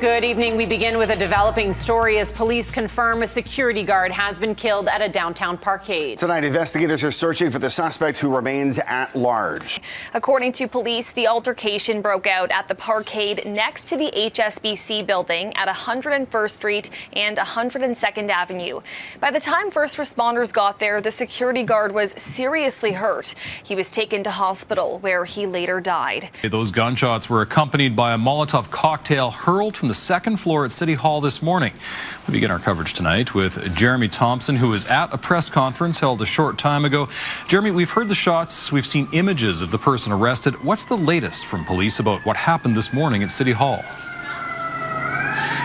Good evening. We begin with a developing story as police confirm a security guard has been killed at a downtown parkade. Tonight, investigators are searching for the suspect who remains at large. According to police, the altercation broke out at the parkade next to the HSBC building at 101st Street and 102nd Avenue. By the time first responders got there, the security guard was seriously hurt. He was taken to hospital where he later died. Those gunshots were accompanied by a Molotov cocktail hurled from the second floor at City Hall this morning. We begin our coverage tonight with Jeremy Thompson, who was at a press conference held a short time ago. Jeremy, we've heard the shots. We've seen images of the person arrested. What's the latest from police about what happened this morning at City Hall?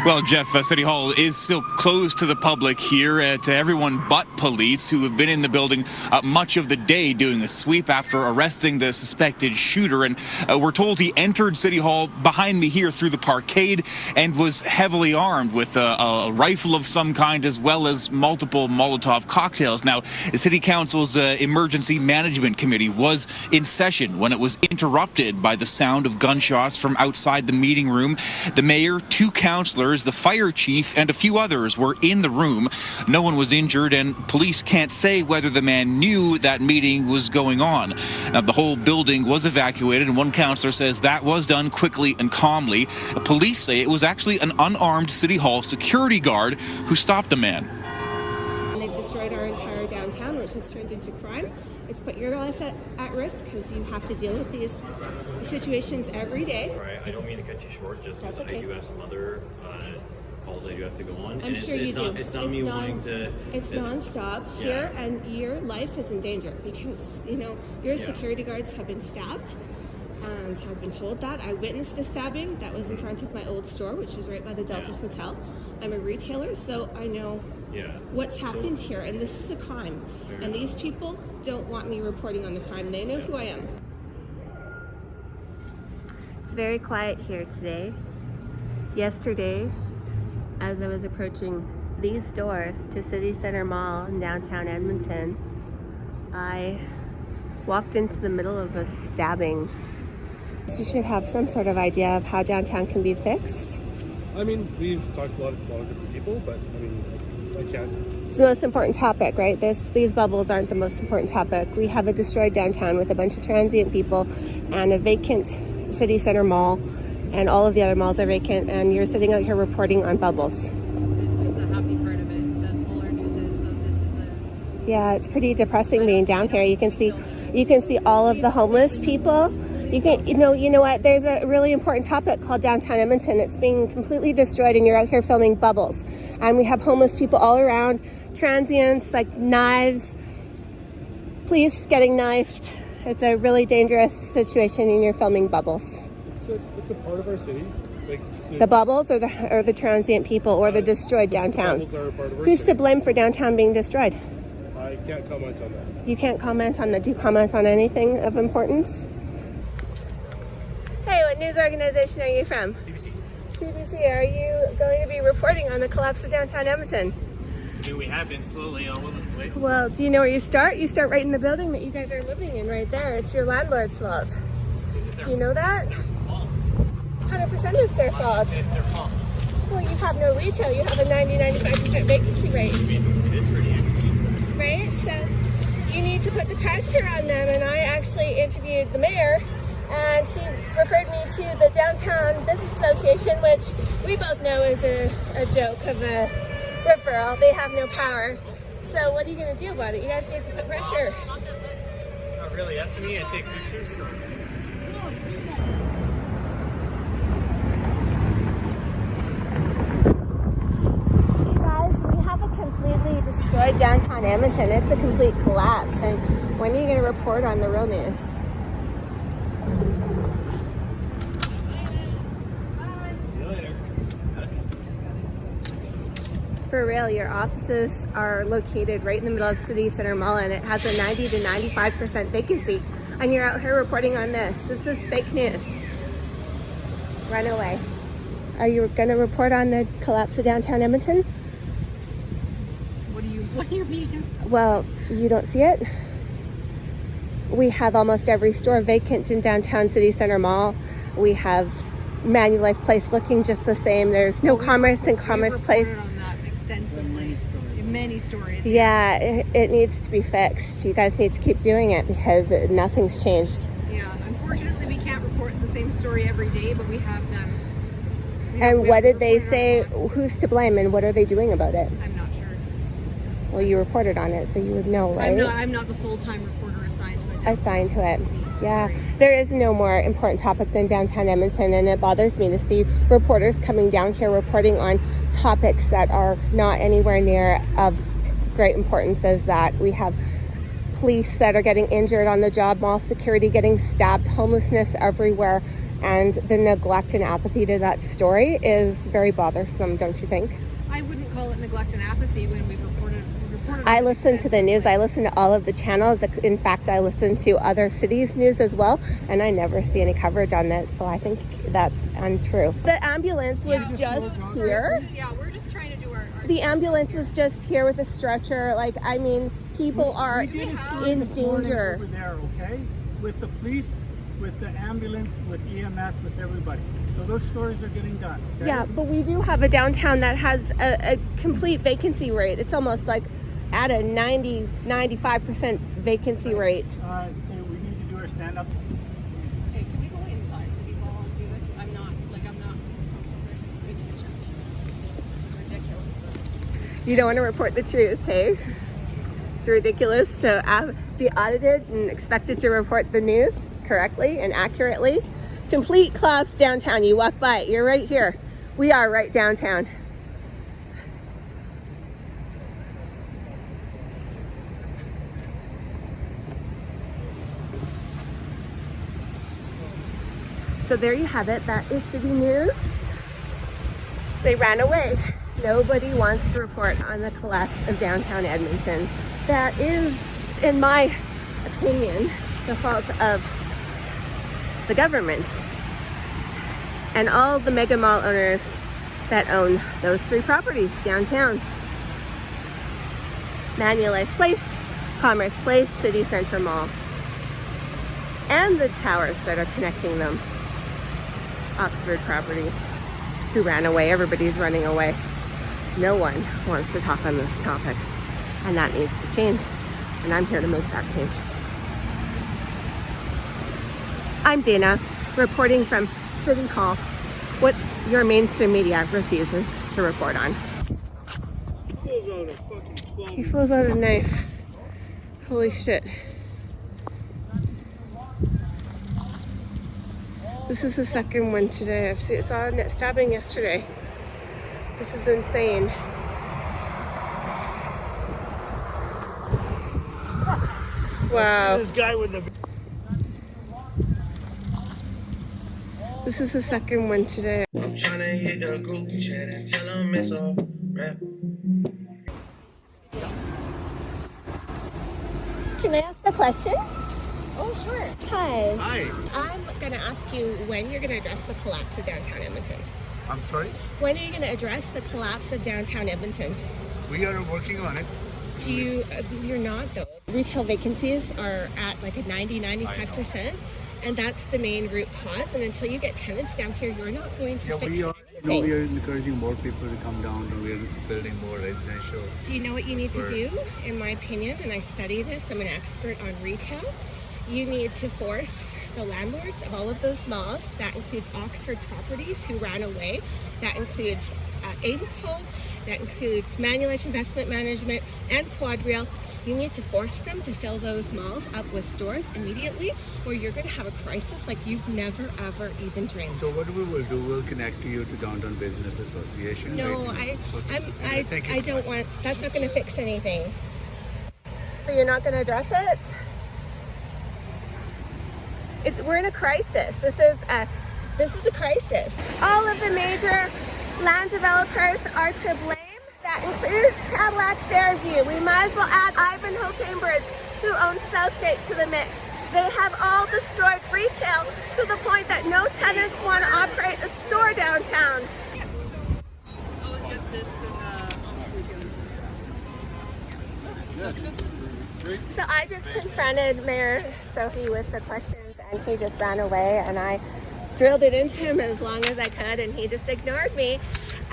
Well, Jeff, City Hall is still closed to the public here, to everyone but police, who have been in the building much of the day doing a sweep after arresting the suspected shooter. And we're told he entered City Hall behind me here through the parkade and was heavily armed with a rifle of some kind, as well as multiple Molotov cocktails. Now, the City Council's Emergency Management Committee was in session when it was interrupted by the sound of gunshots from outside the meeting room. The mayor, two councillors, the fire chief, and a few others were in the room. No one was injured, and police can't say whether the man knew that meeting was going on. Now, the whole building was evacuated, and one councillor says that was done quickly and calmly. Police say it was actually an unarmed City Hall security guard who stopped the man. They've destroyed our entire downtown, which has turned into crime. It's put your life at risk because you have to deal with these situations every day. Right, I don't mean to cut you short, just because I do have some other calls I do have to go on. I'm sure you do. It's not me wanting to... It's nonstop here, and your life is in danger because, you know, your security guards have been stabbed and have been told that. I witnessed a stabbing that was in front of my old store, which is right by the Delta Hotel. I'm a retailer, so I know what's happened here, and this is a crime. And these people don't want me reporting on the crime. They know who I am. It's very quiet here today. Yesterday, as I was approaching these doors to City Center Mall in downtown Edmonton, I walked into the middle of a stabbing. So you should have some sort of idea of how downtown can be fixed. I mean, we've talked to a lot of different people, but I mean, I can't. It's the most important topic, right? These bubbles aren't the most important topic. We have a destroyed downtown with a bunch of transient people and a vacant City Center Mall, and all of the other malls are vacant, and you're sitting out here reporting on bubbles. This is the happy part of it. That's all our news is. So this is Yeah, it's pretty depressing being down here. You can see all of the homeless people. You know what? There's a really important topic called Downtown Edmonton. It's being completely destroyed, and you're out here filming bubbles. And we have homeless people all around, transients, like knives, police getting knifed. It's a really dangerous situation, and you're filming bubbles. It's a part of our city. The bubbles, or the transient people, or the destroyed downtown. Bubbles are a part of our Who's city. to blame for downtown being destroyed? I can't comment on that. You can't comment on that. Do you comment on anything of importance? Hey, what news organization are you from? CBC. CBC, are you going to be reporting on the collapse of downtown Edmonton? I mean, we have been slowly all over the place. Well, do you know where you start? You start right in the building that you guys are living in right there. It's your landlord's fault. Do you know that? 100% is their fault. It's their fault. Well, you have no retail. You have a 90-95% vacancy rate. I mean, it is pretty empty. Right? So you need to put the pressure on them. And I actually interviewed the mayor, and he referred me to the Downtown Business Association, which we both know is a joke of a referral. They have no power. So what are you going to do about it? You guys need to put pressure. It's not really up to me. I take pictures, so... Hey guys, we have a completely destroyed downtown Edmonton. It's a complete collapse. And when are you going to report on the real news? For real, your offices are located right in the middle of City Center Mall, and it has a 90 to 95% vacancy. And you're out here reporting on this. This is fake news. Run away. Are you going to report on the collapse of downtown Edmonton? What do you mean? Well, you don't see it? We have almost every store vacant in downtown City Center Mall. We have Manulife Place looking just the same. There's no Commerce in Commerce Place. On that extensively. Many stories. Yeah, it needs to be fixed. You guys need to keep doing it because nothing's changed. Yeah, unfortunately we can't report the same story every day, but we have done. And what did they say? Who's to blame and what are they doing about it? I'm not sure. Well, you reported on it, so you would know, right? I'm not the full-time reporter assigned to it. Yeah. Sorry. There is no more important topic than downtown Edmonton, and it bothers me to see reporters coming down here reporting on topics that are not anywhere near of great importance as that. We have police that are getting injured on the job, mall security getting stabbed, homelessness everywhere, and the neglect and apathy to that story is very bothersome, don't you think? I wouldn't call it neglect and apathy when we reported. I listen to the news. I listen to all of the channels. In fact, I listen to other cities' news as well, and I never see any coverage on this, so I think that's untrue. The ambulance was just here. Yeah, we're just trying to do our The ambulance was just here with a stretcher. Like, I mean, people are in danger. Over there, okay? With the police, with the ambulance, with EMS, with everybody. So those stories are getting done. Okay? Yeah, but we do have a downtown that has a complete vacancy rate. It's almost like at a 95% vacancy rate. Okay, we need to do our stand-up. Hey, can we go inside City Hall and do this? I'm not participating in this. This is ridiculous. You don't want to report the truth, hey? It's ridiculous to be audited and expected to report the news correctly and accurately. Complete collapse downtown. You walk by it, you're right here. We are right downtown. So there you have it. That is City News. They ran away. Nobody wants to report on the collapse of downtown Edmonton. That is, in my opinion, the fault of the government and all the mega mall owners that own those 3 properties downtown. Manulife Place, Commerce Place, City Centre Mall, and the towers that are connecting them. Oxford Properties, who ran away. Everybody's running away. No one wants to talk on this topic, and that needs to change, and I'm here to make that change. I'm Dana, reporting from City Hall, what your mainstream media refuses to report on. He pulls out a knife. Holy shit. This is the second one today. I saw a stabbing yesterday. This is insane. Wow. This guy with the... This is the second one today. I'm trying to hit the group chat and tell them it's all rap. Can I ask a question? Oh, sure. Hi. Hi. I'm going to ask you when you're going to address the collapse of downtown Edmonton. I'm sorry? When are you going to address the collapse of downtown Edmonton? We are working on it. You're not, though. Retail vacancies are at like a 90-95%, and that's the main root cause. And until you get tenants down here, you're not going to fix anything. We are encouraging more people to come down, and we are building more residential. Do you know what you need to do, in my opinion? And I study this, I'm an expert on retail. You need to force the landlords of all of those malls, that includes Oxford Properties, who ran away, that includes Aimco, that includes Manulife Investment Management and Quadreal. You need to force them to fill those malls up with stores immediately, or you're going to have a crisis like you've never ever even dreamed. So what we will do, we'll connect you to Downtown Business Association. No, I don't want. That's not going to fix anything. So you're not going to address it? We're in a crisis. This is a crisis. All of the major land developers are to blame. That includes Cadillac Fairview. We might as well add Ivanhoe Cambridge, who owns Southgate, to the mix. They have all destroyed retail to the point that no tenants want to operate a store downtown. Yeah, so I'll adjust this and So I just confronted Mayor Sohi with the questions, and he just ran away, and I drilled it into him as long as I could, and he just ignored me.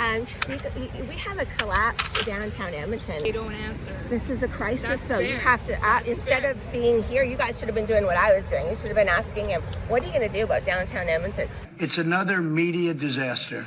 And we have a collapsed downtown Edmonton. They don't answer. This is a crisis, That's so you fair. have to, instead of being here, you guys should have been doing what I was doing. You should have been asking him, what are you going to do about downtown Edmonton? It's another media disaster.